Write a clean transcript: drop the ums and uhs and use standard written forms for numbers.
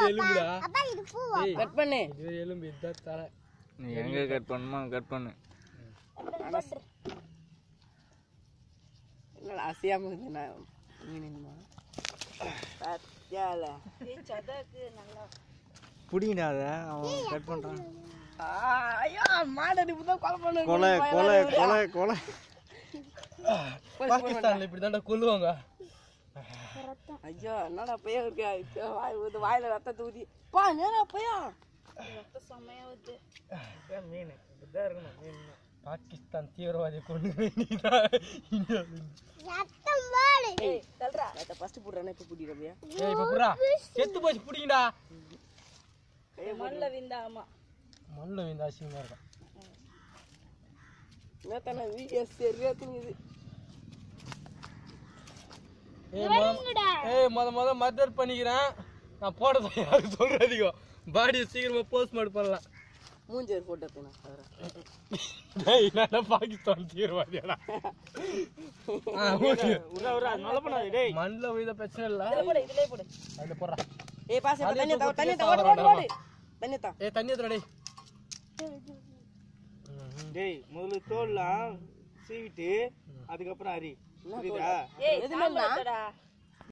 எலும்புடா. Cut பண்ணு. இது எலும்பு இதான் தலை. நீ எங்க கட் பண்ணுமா கட் பண்ணு. என்னடா அசியாம இருக்கு நான் மீனுமா சத்தியால சதக்கு நல்லா புடிங்கடா அவன் கட் பண்றான். ஐயோ மாடடி புதா கொலை பண்ணு. கொலை கொலை கொலை கொலை. பாகிஸ்தான்ல இப்படி தான்டா கொல்லுவாங்க. ஐயோ என்னடா பையன் இருக்கு வாயில ரத்தத்தை ஊதி பா நேரா பையன் ரத்த சமையா வருது. மீன் இப்படிதான் இருக்கணும். மீன் பாகிஸ்தான் தீவிரவாதி கொண்டு வேண்டியதான் இந்தியாவில். ஏய் தல்றா அத ஃபர்ஸ்ட் புடுறானே இப்ப புடிறபியா. ஏய் இப்ப புறா செத்து போச்சு புடிங்கடா. மண்ல விந்தா ஆமா மண்ல விந்தா அசிங்கமா இருக்கும். நேத்தன வீடியோ சரியா தூங்குது. ஏய் மொத மர்டர் பண்ணிக்கிறேன். நான் போடுறத யாருக்கு சொல்றதுக்கோ பாடியை சீக்கிரமா போஸ்ட்மார்ட்டம் பண்ணலாம். மூஞ்சர் போட்டோ எடுத்துனா டேய் நான் பாகிஸ்தான் தீவிரவாதியாடா. உரா உரா நல்ல பண்ணாதே டேய். மண்ல வித பிரச்சனை இல்ல. போடு இதுலயே போடு. அதுல போறா. ஏய் பாஸ் தண்ணி தா ஓடு. தண்ணி தா. ஏய் தண்ணி ஏத்துடா டேய். டேய் முதல்ல தோல்லாம் சீவிட்டு அதுக்கு அப்புறம் அரி. புரியுதா? ஏய் எதுமே இல்லடா.